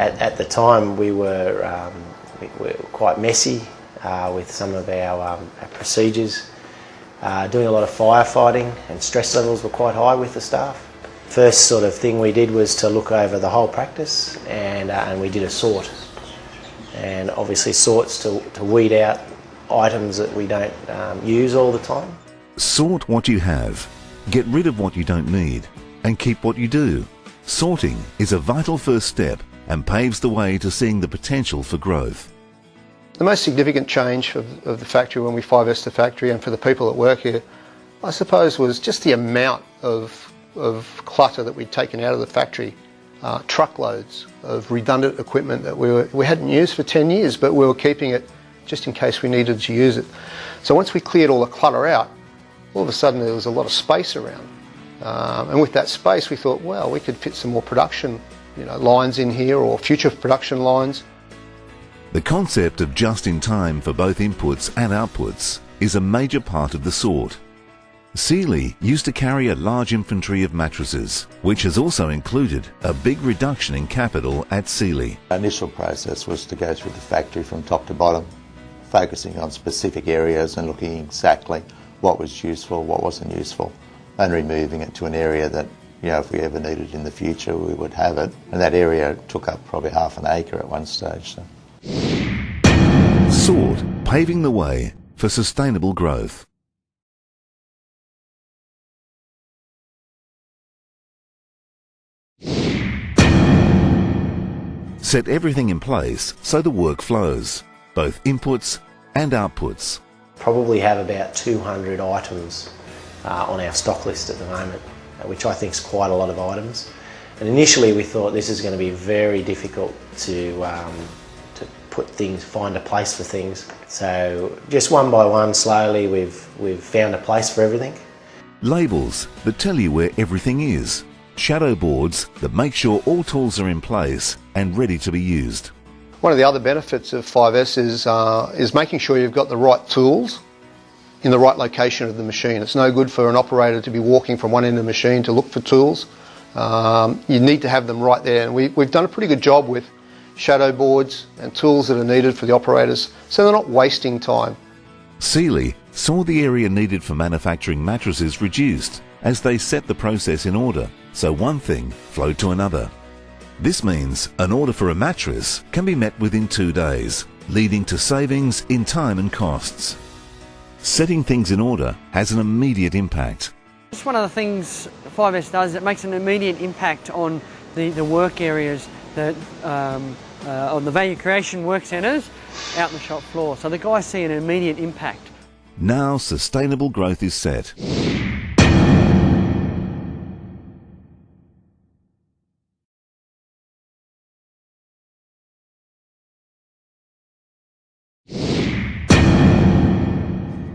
At the time we were quite messy with some of our procedures, doing a lot of firefighting, and stress levels were quite high with the staff. First sort of thing we did was to look over the whole practice, and we did a sort. And obviously sorts to weed out items that we don't use all the time. Sort what you have, get rid of what you don't need, and keep what you do. Sorting is a vital first step and paves the way to seeing the potential for growth. The most significant change of the factory when we 5S the factory, and for the people that work here, I suppose, was just the amount of clutter that we'd taken out of the factory. Truckloads of redundant equipment that we hadn't used for 10 years, but we were keeping it just in case we needed to use it. So once we cleared all the clutter out, all of a sudden there was a lot of space around. And with that space we thought, well, we could fit some more production lines in here, or future production lines. The concept of just in time for both inputs and outputs is a major part of the sort. Sealy used to carry a large inventory of mattresses, which has also included a big reduction in capital at Sealy. Our initial process was to go through the factory from top to bottom, focusing on specific areas and looking exactly what was useful, what wasn't useful, and removing it to an area that, if we ever needed it in the future, we would have it. And that area took up probably half an acre at one stage. So. Sort, paving the way for sustainable growth. Set everything in place so the work flows, both inputs and outputs. Probably have about 200 items on our stock list at the moment, which I think is quite a lot of items. And initially we thought this is going to be very difficult to put things, find a place for things. So just one by one, slowly, we've found a place for everything. Labels that tell you where everything is. Shadow boards that make sure all tools are in place and ready to be used. One of the other benefits of 5S is making sure you've got the right tools in the right location of the machine. It's no good for an operator to be walking from one end of the machine to look for tools. You need to have them right there, and we've done a pretty good job with shadow boards and tools that are needed for the operators, so they're not wasting time. Sealy saw the area needed for manufacturing mattresses reduced as they set the process in order, so one thing flowed to another. This means an order for a mattress can be met within 2 days, leading to savings in time and costs. Setting things in order has an immediate impact. Just one of the things 5S does, it makes an immediate impact on the work areas that on the value creation work centres out in the shop floor. So the guys see an immediate impact. Now sustainable growth is set.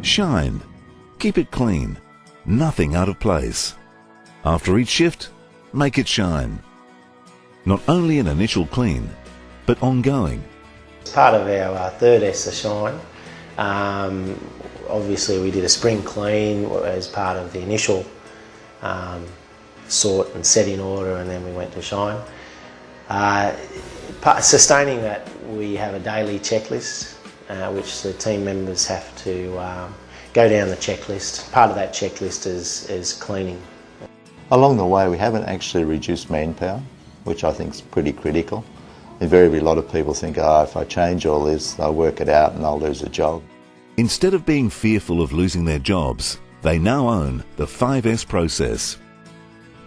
Shine. Keep it clean. Nothing out of place. After each shift, make it shine. Not only an initial clean, but ongoing. As part of our third S, the Shine, obviously we did a spring clean as part of the initial sort and set in order, and then we went to Shine. Sustaining that, we have a daily checklist which the team members have to go down the checklist. Part of that checklist is cleaning. Along the way we haven't actually reduced manpower, which I think is pretty critical. Invariably a lot of people think, if I change all this, they'll work it out and they'll lose a job. Instead of being fearful of losing their jobs, they now own the 5S process.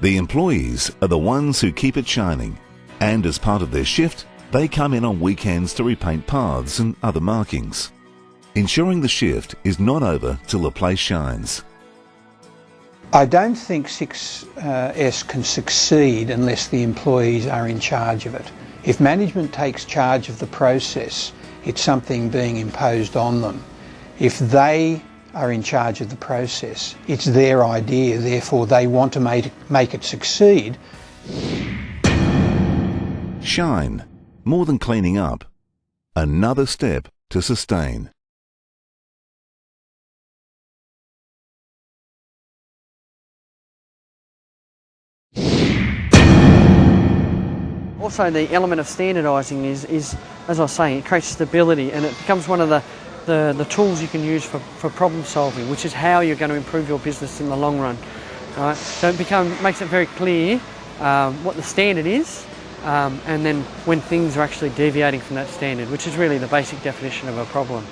The employees are the ones who keep it shining, and as part of their shift, they come in on weekends to repaint paths and other markings, ensuring the shift is not over till the place shines. I don't think 6S can succeed unless the employees are in charge of it. If management takes charge of the process, it's something being imposed on them. If they are in charge of the process, it's their idea, therefore they want to make it succeed. Shine. More than cleaning up. Another step to sustain. also the element of standardising is, as I was saying, it creates stability, and it becomes one of the tools you can use for problem solving, which is how you're going to improve your business in the long run. Right? So it makes it very clear what the standard is, and then when things are actually deviating from that standard, which is really the basic definition of a problem.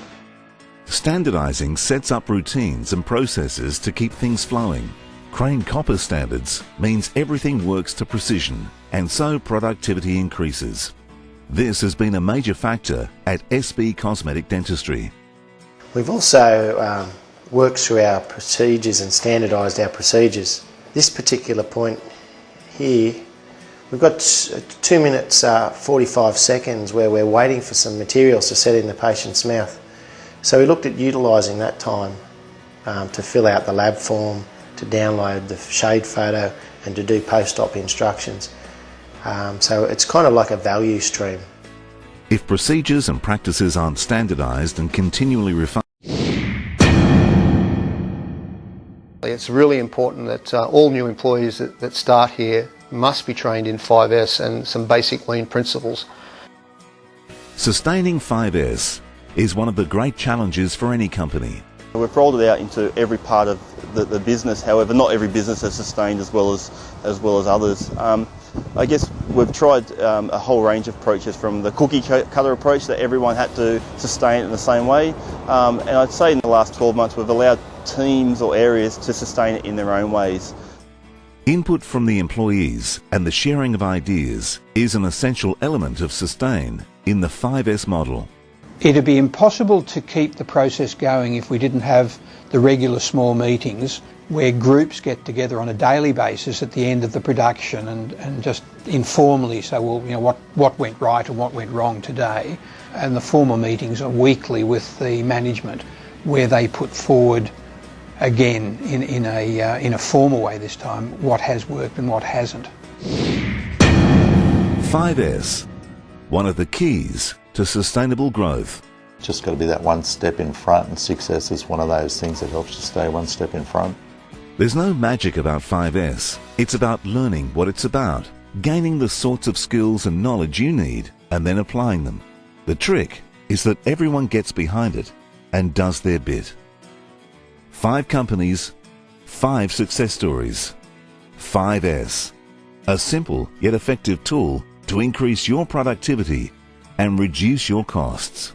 Standardising sets up routines and processes to keep things flowing. Crane Copper standards means everything works to precision, and so productivity increases. This has been a major factor at SB Cosmetic Dentistry. We've also worked through our procedures and standardised our procedures. This particular point here, we've got 2 minutes 45 seconds where we're waiting for some materials to set in the patient's mouth. So we looked at utilising that time to fill out the lab form, to download the shade photo and to do post-op instructions. So it's kind of like a value stream. If procedures and practices aren't standardised and continually refined, it's really important that all new employees that start here must be trained in 5S and some basic lean principles. sustaining 5S is one of the great challenges for any company. We've rolled it out into every part of the business. However, not every business has sustained as well as others. I guess we've tried a whole range of approaches, from the cookie cutter approach that everyone had to sustain it in the same way, and I'd say in the last 12 months we've allowed teams or areas to sustain it in their own ways. Input from the employees and the sharing of ideas is an essential element of sustain in the 5S model. It'd be impossible to keep the process going if we didn't have the regular small meetings where groups get together on a daily basis at the end of the production and just informally say, well, you know, what went right and what went wrong today. And the formal meetings are weekly with the management, where they put forward again in a formal way this time what has worked and what hasn't. 5S, one of the keys to sustainable growth. Just got to be that one step in front, and success is one of those things that helps you stay one step in front. There's no magic about 5S. It's about learning what it's about, gaining the sorts of skills and knowledge you need, and then applying them. The trick is that everyone gets behind it and does their bit. 5 companies, 5 success stories. 5S, a simple yet effective tool to increase your productivity and reduce your costs.